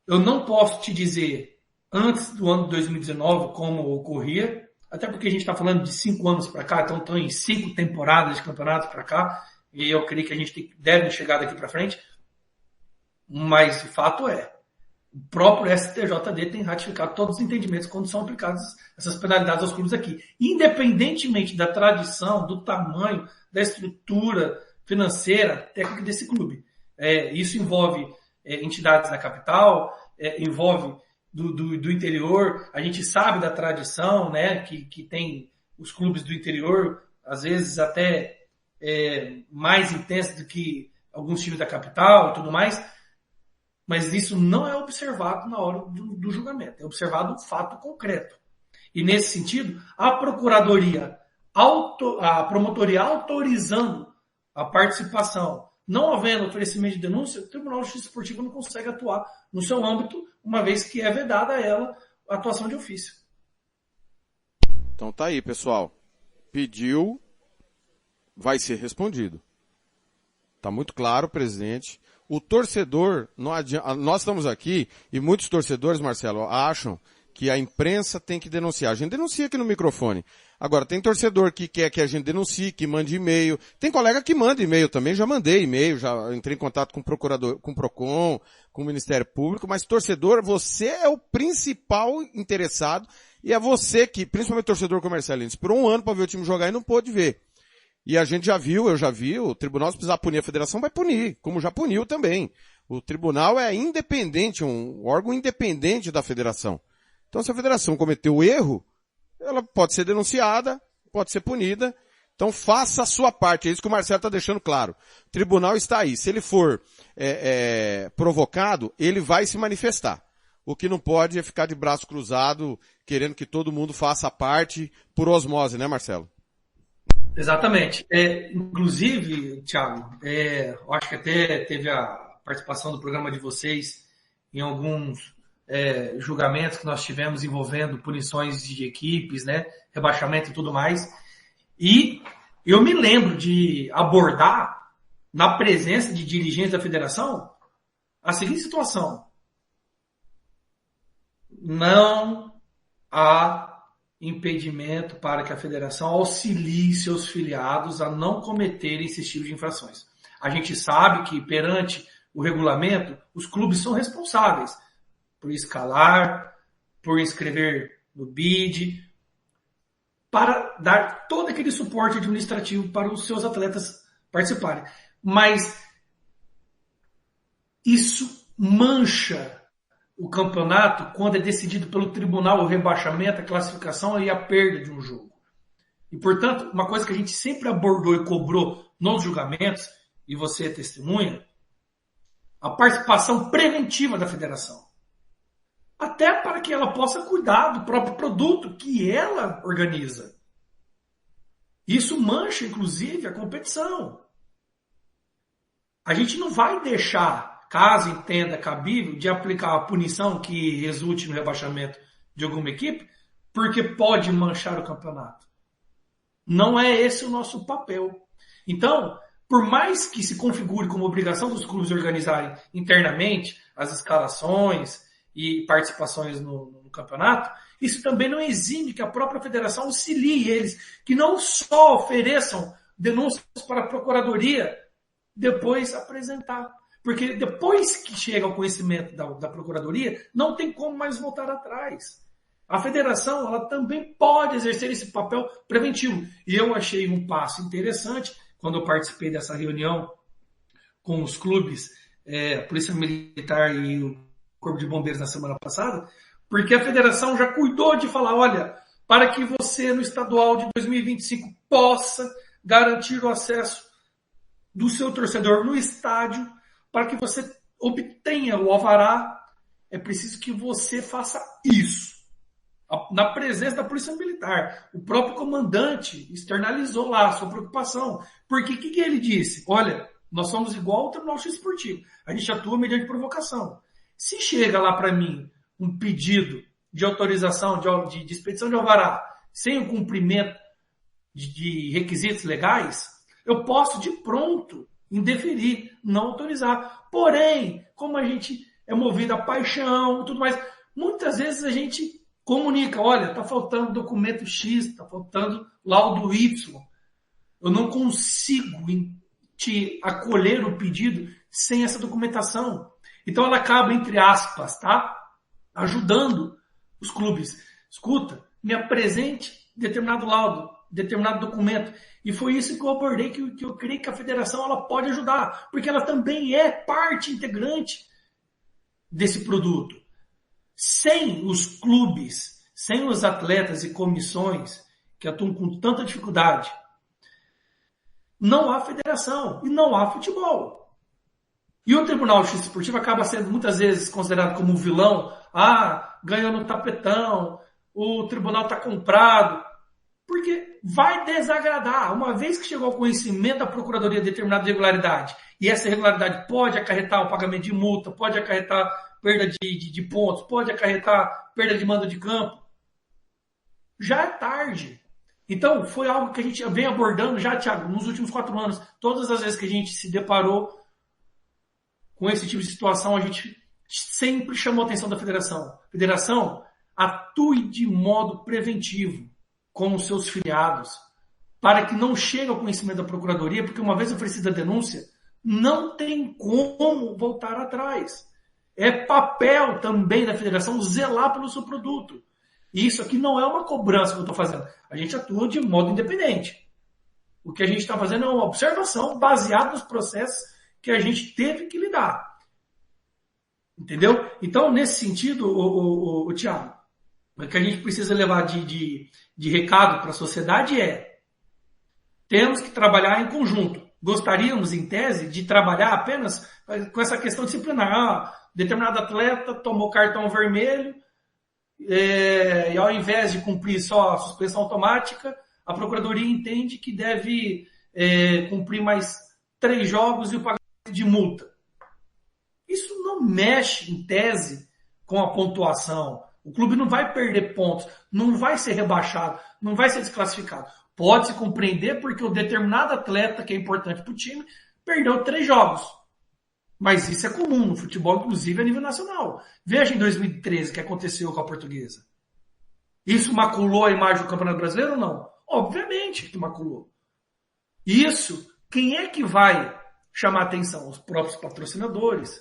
Eu não posso te dizer antes do ano de 2019 como ocorria, até porque a gente está falando de 5 anos para cá, então estão em 5 temporadas de campeonatos para cá, e eu creio que a gente deve chegar daqui para frente. Mas o fato é, o próprio STJD tem ratificado todos os entendimentos quando são aplicadas essas penalidades aos clubes aqui. Independentemente da tradição, do tamanho, da estrutura financeira, técnica desse clube. Isso envolve entidades da capital, envolve do interior. A gente sabe da tradição, né, que tem os clubes do interior, às vezes até mais intensos do que alguns times da capital e tudo mais. Mas isso não é observado na hora do julgamento. É observado um fato concreto. E nesse sentido, a Procuradoria, a Promotoria autorizando a participação, não havendo oferecimento de denúncia, o Tribunal de Justiça Esportiva não consegue atuar no seu âmbito, uma vez que é vedada a ela a atuação de ofício. Então tá aí, pessoal. Pediu, vai ser respondido. Tá muito claro, presidente. O torcedor, não adianta, nós estamos aqui e muitos torcedores, Marcelo, acham que a imprensa tem que denunciar. A gente denuncia aqui no microfone. Agora, tem torcedor que quer que a gente denuncie, que mande e-mail. Tem colega que manda e-mail também, já mandei e-mail, já entrei em contato com o procurador, com o PROCON, com o Ministério Público, mas torcedor, você é o principal interessado e é você que, principalmente torcedor comercial, esperou um ano para ver o time jogar e não pôde ver. E a gente já viu, eu já vi, o tribunal, se precisar punir a federação, vai punir, como já puniu também. O tribunal é independente, um órgão independente da federação. Então, se a federação cometeu erro, ela pode ser denunciada, pode ser punida. Então, faça a sua parte. É isso que o Marcelo está deixando claro. O tribunal está aí. Se ele for provocado, ele vai se manifestar. O que não pode é ficar de braço cruzado, querendo que todo mundo faça a parte por osmose, né, Marcelo? Exatamente. Inclusive, Thiago, eu acho que até teve a participação do programa de vocês em alguns julgamentos que nós tivemos envolvendo punições de equipes, né, rebaixamento e tudo mais. E eu me lembro de abordar, na presença de dirigentes da federação, a seguinte situação. Não há impedimento para que a federação auxilie seus filiados a não cometerem esses tipos de infrações. A gente sabe que, perante o regulamento, os clubes são responsáveis por escalar, por inscrever no BID, para dar todo aquele suporte administrativo para os seus atletas participarem. Mas isso mancha o campeonato quando é decidido pelo tribunal o rebaixamento, a classificação e a perda de um jogo. E, portanto, uma coisa que a gente sempre abordou e cobrou nos julgamentos, e você é testemunha, a participação preventiva da federação. Até para que ela possa cuidar do próprio produto que ela organiza. Isso mancha, inclusive, a competição. A gente não vai deixar, caso entenda cabível, de aplicar a punição que resulte no rebaixamento de alguma equipe, porque pode manchar o campeonato. Não é esse o nosso papel. Então, por mais que se configure como obrigação dos clubes organizarem internamente as escalações e participações no campeonato, isso também não exime que a própria federação auxilie eles, que não só ofereçam denúncias para a procuradoria, depois apresentar. Porque depois que chega ao conhecimento da procuradoria, não tem como mais voltar atrás. A federação ela também pode exercer esse papel preventivo. E eu achei um passo interessante, quando eu participei dessa reunião com os clubes, Polícia Militar e o Corpo de Bombeiros na semana passada, porque a federação já cuidou de falar, olha, para que você no estadual de 2025 possa garantir o acesso do seu torcedor no estádio, para que você obtenha o alvará é preciso que você faça isso. Na presença da Polícia Militar. O próprio comandante externalizou lá a sua preocupação. Porque o que ele disse? Olha, nós somos igual ao Tribunal Justiça Esportivo. A gente atua mediante provocação. Se chega lá para mim um pedido de autorização, de expedição de alvará, sem o cumprimento de requisitos legais, eu posso de pronto indeferir, não autorizar. Porém, como a gente é movido a paixão e tudo mais, muitas vezes a gente comunica, olha, está faltando documento X, está faltando laudo Y. Eu não consigo te acolher o pedido sem essa documentação. Então ela acaba, entre aspas, tá? Ajudando os clubes. Escuta, me apresente determinado laudo, determinado documento. E foi isso que eu abordei, que eu creio que a federação ela pode ajudar, porque ela também é parte integrante desse produto. Sem os clubes, sem os atletas e comissões que atuam com tanta dificuldade, não há federação e não há futebol. E o Tribunal de Justiça Esportiva acaba sendo muitas vezes considerado como um vilão. Ganhou no tapetão, o tribunal está comprado. Porque vai desagradar. Uma vez que chegou ao conhecimento da Procuradoria determinada irregularidade, e essa irregularidade pode acarretar o pagamento de multa, pode acarretar perda de pontos, pode acarretar perda de mando de campo, já é tarde. Então, foi algo que a gente vem abordando já, Thiago, nos últimos 4 anos. Todas as vezes que a gente se deparou com esse tipo de situação, a gente sempre chamou a atenção da federação. Federação, atue de modo preventivo com os seus filiados, para que não chegue ao conhecimento da Procuradoria, porque uma vez oferecida a denúncia, não tem como voltar atrás. É papel também da federação zelar pelo seu produto. E isso aqui não é uma cobrança que eu estou fazendo. A gente atua de modo independente. O que a gente está fazendo é uma observação baseada nos processos que a gente teve que lidar. Entendeu? Então, nesse sentido, o Thiago, o que a gente precisa levar de recado para a sociedade é: temos que trabalhar em conjunto. Gostaríamos, em tese, de trabalhar apenas com essa questão disciplinar. Determinado atleta tomou cartão vermelho e ao invés de cumprir só a suspensão automática, a Procuradoria entende que deve cumprir mais 3 jogos e o pagamento de multa. Isso não mexe, em tese, com a pontuação. O clube não vai perder pontos, não vai ser rebaixado, não vai ser desclassificado. Pode-se compreender porque o determinado atleta, que é importante para o time, perdeu 3 jogos. Mas isso é comum no futebol, inclusive a nível nacional. Veja em 2013 o que aconteceu com a Portuguesa. Isso maculou a imagem do Campeonato Brasileiro ou não? Obviamente que maculou. Isso, quem é que vai chamar atenção? Os próprios patrocinadores,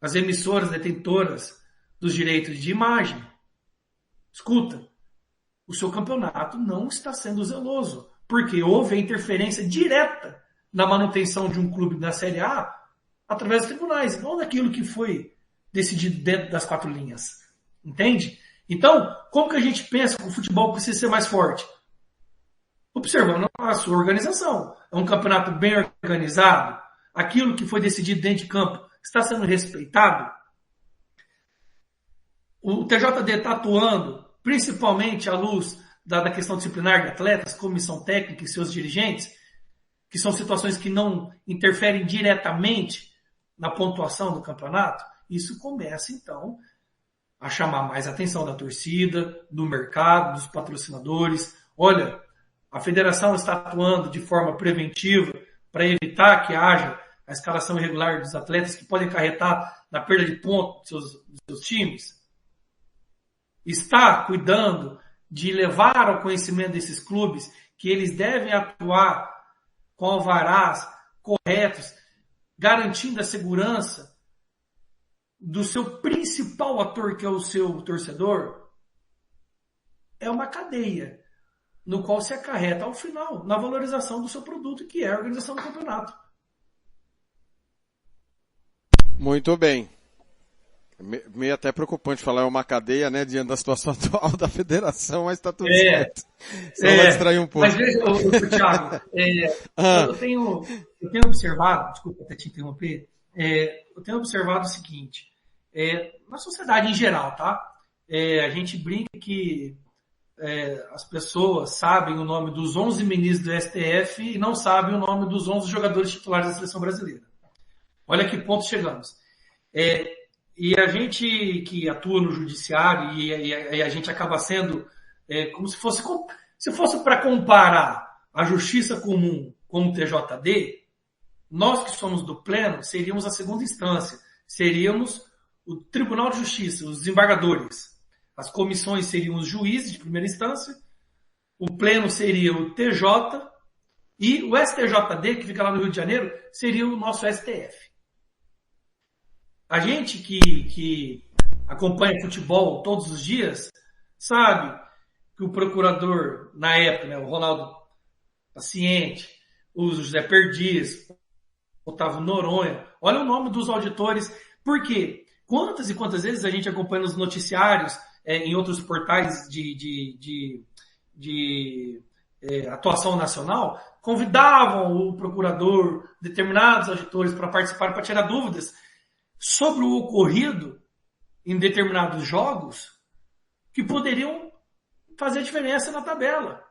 as emissoras detentoras dos direitos de imagem. Escuta, o seu campeonato não está sendo zeloso, porque houve a interferência direta na manutenção de um clube da Série A através dos tribunais, não daquilo que foi decidido dentro das 4 linhas. Entende? Então, como que a gente pensa que o futebol precisa ser mais forte? Observando a sua organização. É um campeonato bem organizado? Aquilo que foi decidido dentro de campo está sendo respeitado? O TJD está atuando, principalmente à luz da questão disciplinar de atletas, comissão técnica e seus dirigentes, que são situações que não interferem diretamente na pontuação do campeonato. Isso começa, então, a chamar mais a atenção da torcida, do mercado, dos patrocinadores. Olha, a federação está atuando de forma preventiva para evitar que haja a escalação irregular dos atletas que podem acarretar na perda de pontos dos seus times. Está cuidando de levar ao conhecimento desses clubes que eles devem atuar com alvarás corretos, garantindo a segurança do seu principal ator, que é o seu torcedor. É uma cadeia no qual se acarreta ao final na valorização do seu produto, que é a organização do campeonato. Muito bem. Meio até preocupante falar uma cadeia, né, diante da situação atual da federação, mas está tudo certo. Só vai distrair um pouco. Mas veja, Thiago, eu tenho observado, desculpa até te interromper, eu tenho observado o seguinte, na sociedade em geral, tá? A gente brinca que as pessoas sabem o nome dos 11 ministros do STF e não sabem o nome dos 11 jogadores titulares da seleção brasileira. Olha que ponto chegamos. E a gente que atua no judiciário e a gente acaba sendo como se fosse para comparar a justiça comum com o TJD, nós que somos do pleno seríamos a segunda instância, seríamos o Tribunal de Justiça, os desembargadores. As comissões seriam os juízes de primeira instância, o pleno seria o TJ e o STJD, que fica lá no Rio de Janeiro, seria o nosso STF. A gente que acompanha futebol todos os dias sabe que o procurador, na época, né, o Ronaldo Paciente, o José Perdiz, o Otávio Noronha, olha o nome dos auditores, por quê? Quantas e quantas vezes a gente acompanha nos noticiários, em outros portais de atuação nacional, convidavam o procurador, determinados auditores para participar, para tirar dúvidas sobre o ocorrido em determinados jogos que poderiam fazer diferença na tabela.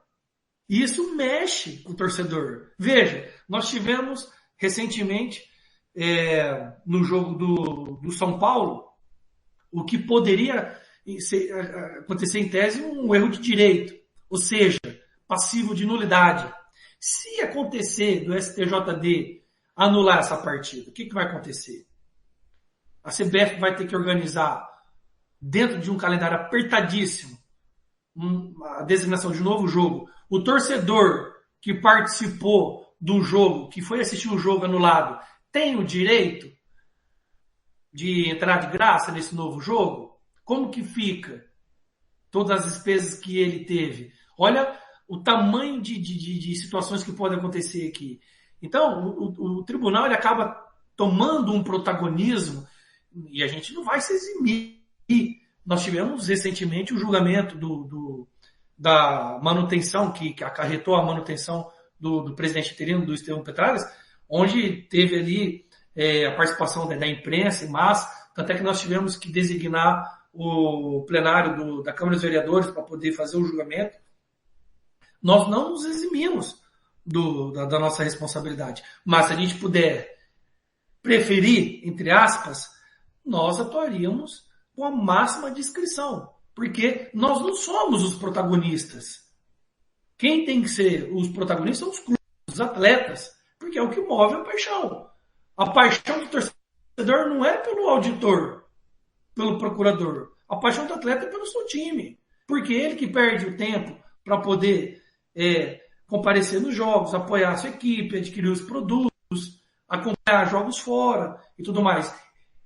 E isso mexe com o torcedor. Veja, nós tivemos recentemente no jogo do São Paulo o que poderia acontecer em tese um erro de direito, ou seja, passivo de nulidade. Se acontecer do STJD anular essa partida, o que vai acontecer? A CBF vai ter que organizar, dentro de um calendário apertadíssimo, a designação de novo jogo. O torcedor que participou do jogo, que foi assistir o jogo anulado, tem o direito de entrar de graça nesse novo jogo? Como que fica todas as despesas que ele teve? Olha o tamanho de situações que podem acontecer aqui. Então, o tribunal ele acaba tomando um protagonismo e a gente não vai se eximir. Nós tivemos recentemente o julgamento da manutenção, que acarretou a manutenção do presidente interino, do Estevão Petrares, onde teve ali a participação da imprensa em massa, tanto é que nós tivemos que designar o plenário da Câmara dos Vereadores para poder fazer o julgamento. Nós não nos eximimos da nossa responsabilidade. Mas se a gente puder preferir, entre aspas, nós atuaríamos com a máxima discrição. Porque nós não somos os protagonistas. Quem tem que ser os protagonistas são os clubes, os atletas. Porque é o que move a paixão. A paixão do torcedor não é pelo auditor, pelo procurador. A paixão do atleta é pelo seu time. Porque ele que perde o tempo para poder comparecer nos jogos, apoiar a sua equipe, adquirir os produtos, acompanhar jogos fora e tudo mais.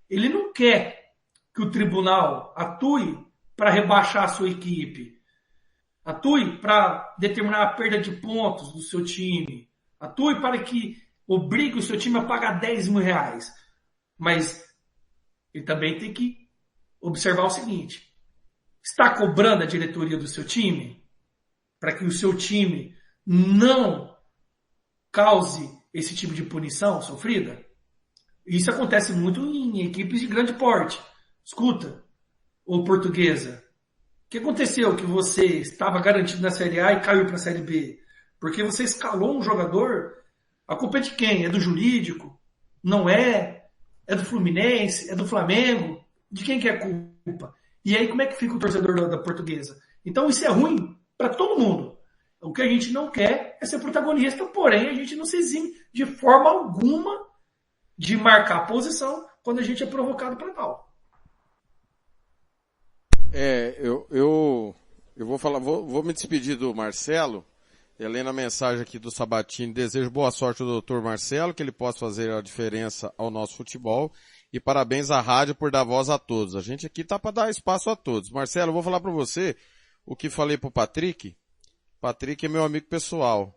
Ele não quer que o tribunal atue para rebaixar a sua equipe, atue para determinar a perda de pontos do seu time, atue para que obrigue o seu time a pagar 10 mil reais. Mas ele também tem que observar o seguinte: está cobrando a diretoria do seu time para que o seu time não cause esse tipo de punição sofrida? Isso acontece muito em equipes de grande porte. Escuta, ô Portuguesa, o que aconteceu que você estava garantido na Série A e caiu para a Série B? Porque você escalou um jogador, a culpa é de quem? É do jurídico? Não é? É do Fluminense? É do Flamengo? De quem que é a culpa? E aí como é que fica o torcedor da Portuguesa? Então isso é ruim para todo mundo. O que a gente não quer é ser protagonista, porém a gente não se exime de forma alguma de marcar a posição quando a gente é provocado para tal. Eu vou falar, vou me despedir do Marcelo, lendo a mensagem aqui do Sabatini. Desejo boa sorte ao doutor Marcelo, que ele possa fazer a diferença ao nosso futebol, e parabéns à rádio por dar voz a todos. A gente aqui tá para dar espaço a todos. Marcelo, eu vou falar para você o que falei pro Patrick. Patrick é meu amigo pessoal.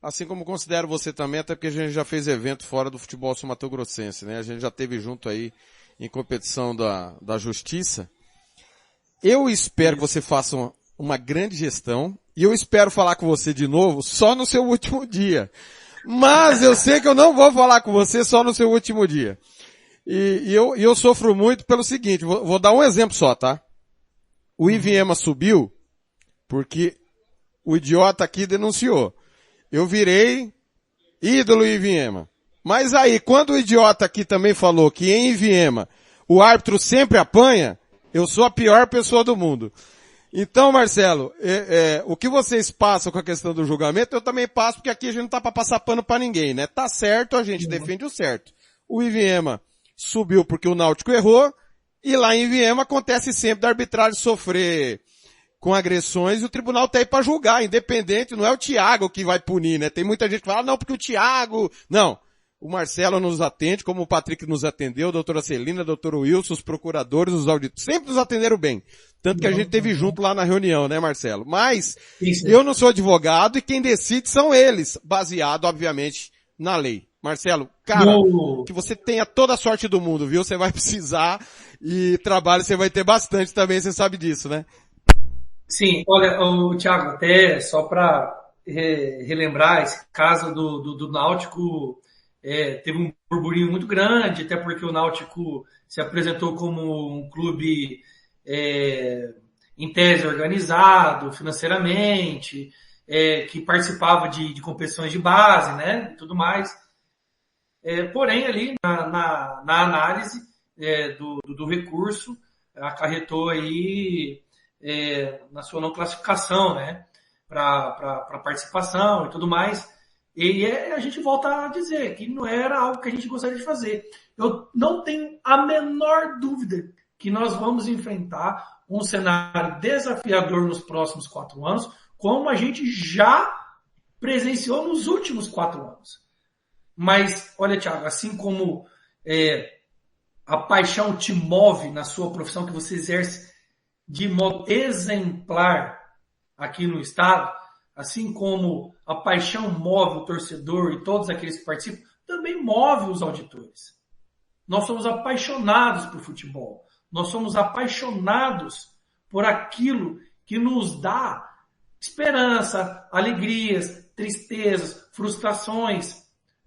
Assim como considero você também, até porque a gente já fez evento fora do futebol sul-mato-grossense, né? A gente já teve junto aí em competição da justiça. Eu espero que você faça uma grande gestão e eu espero falar com você de novo só no seu último dia. Mas eu sei que eu não vou falar com você só no seu último dia. E eu sofro muito pelo seguinte, vou dar um exemplo só, tá? O Iviema subiu porque o idiota aqui denunciou. Eu virei ídolo Iviema. Mas aí, quando o idiota aqui também falou que em Iviema o árbitro sempre apanha, eu sou a pior pessoa do mundo. Então, Marcelo, o que vocês passam com a questão do julgamento, eu também passo, porque aqui a gente não tá pra passar pano pra ninguém, né? Tá certo, a gente defende o certo. O Iviema subiu porque o Náutico errou, e lá em Iviema acontece sempre da arbitragem sofrer com agressões e o tribunal tá aí pra julgar, independente, não é o Thiago que vai punir, né? Tem muita gente que fala, não, porque o Thiago... Não. O Marcelo nos atende, como o Patrick nos atendeu, a doutora Celina, a doutora Wilson, os procuradores, os auditores, sempre nos atenderam bem. Tanto que a gente teve junto lá na reunião, né, Marcelo? Mas, eu não sou advogado e quem decide são eles, baseado, obviamente, na lei. Marcelo, cara, que você tenha toda a sorte do mundo, viu? Você vai precisar e trabalho você vai ter bastante também, você sabe disso, né? Sim, olha, Thiago, até só para relembrar esse caso do Náutico, teve um burburinho muito grande, até porque o Náutico se apresentou como um clube em tese organizado financeiramente, que participava de competições de base, né, e tudo mais. Porém, ali na análise do recurso, acarretou aí na sua não classificação, né, para participação e tudo mais. E a gente volta a dizer que não era algo que a gente gostaria de fazer. Eu não tenho a menor dúvida que nós vamos enfrentar um cenário desafiador nos próximos 4 anos, como a gente já presenciou nos últimos 4 anos. Mas, olha, Thiago, assim como a paixão te move na sua profissão, que você exerce de modo exemplar aqui no Estado, assim como a paixão move o torcedor e todos aqueles que participam, também move os auditores. Nós somos apaixonados por futebol. Nós somos apaixonados por aquilo que nos dá esperança, alegrias, tristezas, frustrações.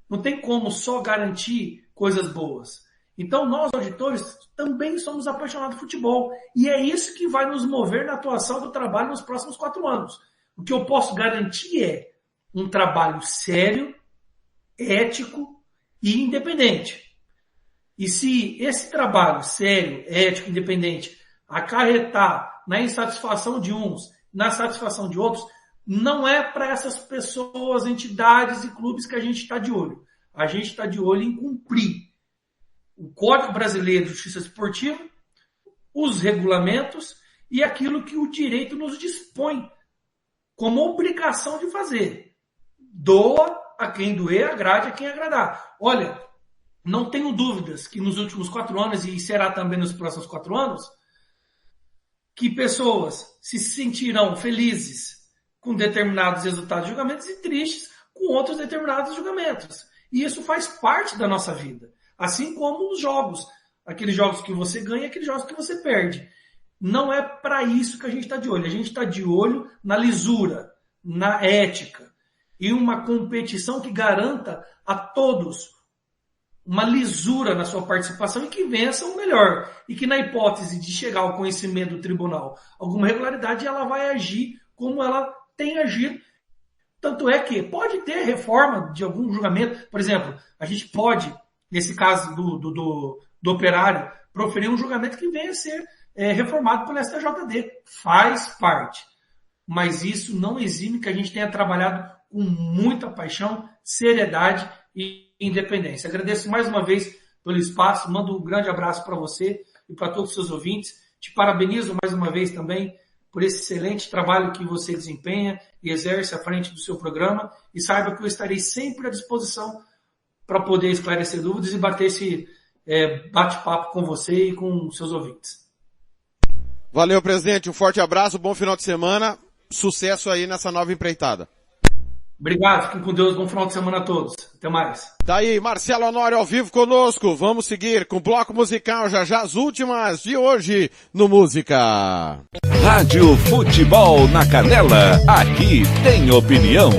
Não tem como só garantir coisas boas. Então, nós, auditores, também somos apaixonados por futebol. E é isso que vai nos mover na atuação do trabalho nos próximos 4 anos. O que eu posso garantir é um trabalho sério, ético e independente. E se esse trabalho sério, ético e independente acarretar na insatisfação de uns, na satisfação de outros, não é para essas pessoas, entidades e clubes que a gente está de olho. A gente está de olho em cumprir o Código Brasileiro de Justiça Esportiva, os regulamentos e aquilo que o direito nos dispõe como obrigação de fazer. Doa a quem doer, agrade a quem agradar. Olha, não tenho dúvidas que nos últimos 4 anos, e será também nos próximos 4 anos, que pessoas se sentirão felizes com determinados resultados de julgamentos e tristes com outros determinados julgamentos. E isso faz parte da nossa vida. Assim como os jogos. Aqueles jogos que você ganha e aqueles jogos que você perde. Não é para isso que a gente está de olho. A gente está de olho na lisura, na ética. E uma competição que garanta a todos uma lisura na sua participação e que vença o melhor. E que na hipótese de chegar ao conhecimento do tribunal alguma irregularidade, ela vai agir como ela tem agido. Tanto é que pode ter reforma de algum julgamento. Por exemplo, a gente pode, nesse caso do operário, proferir um julgamento que venha a ser reformado pelo STJD. Faz parte. Mas isso não exime que a gente tenha trabalhado com muita paixão, seriedade e independência. Agradeço mais uma vez pelo espaço, mando um grande abraço para você e para todos os seus ouvintes. Te parabenizo mais uma vez também por esse excelente trabalho que você desempenha e exerce à frente do seu programa. E saiba que eu estarei sempre à disposição para poder esclarecer dúvidas e bater esse bate-papo com você e com seus ouvintes. Valeu, presidente. Um forte abraço, bom final de semana. Sucesso aí nessa nova empreitada. Obrigado, fiquem com Deus, bom final de semana a todos. Até mais. Tá aí, Marcelo Honório ao vivo conosco. Vamos seguir com o bloco musical, já as últimas de hoje no Música. Rádio Futebol na Canela, aqui tem opinião.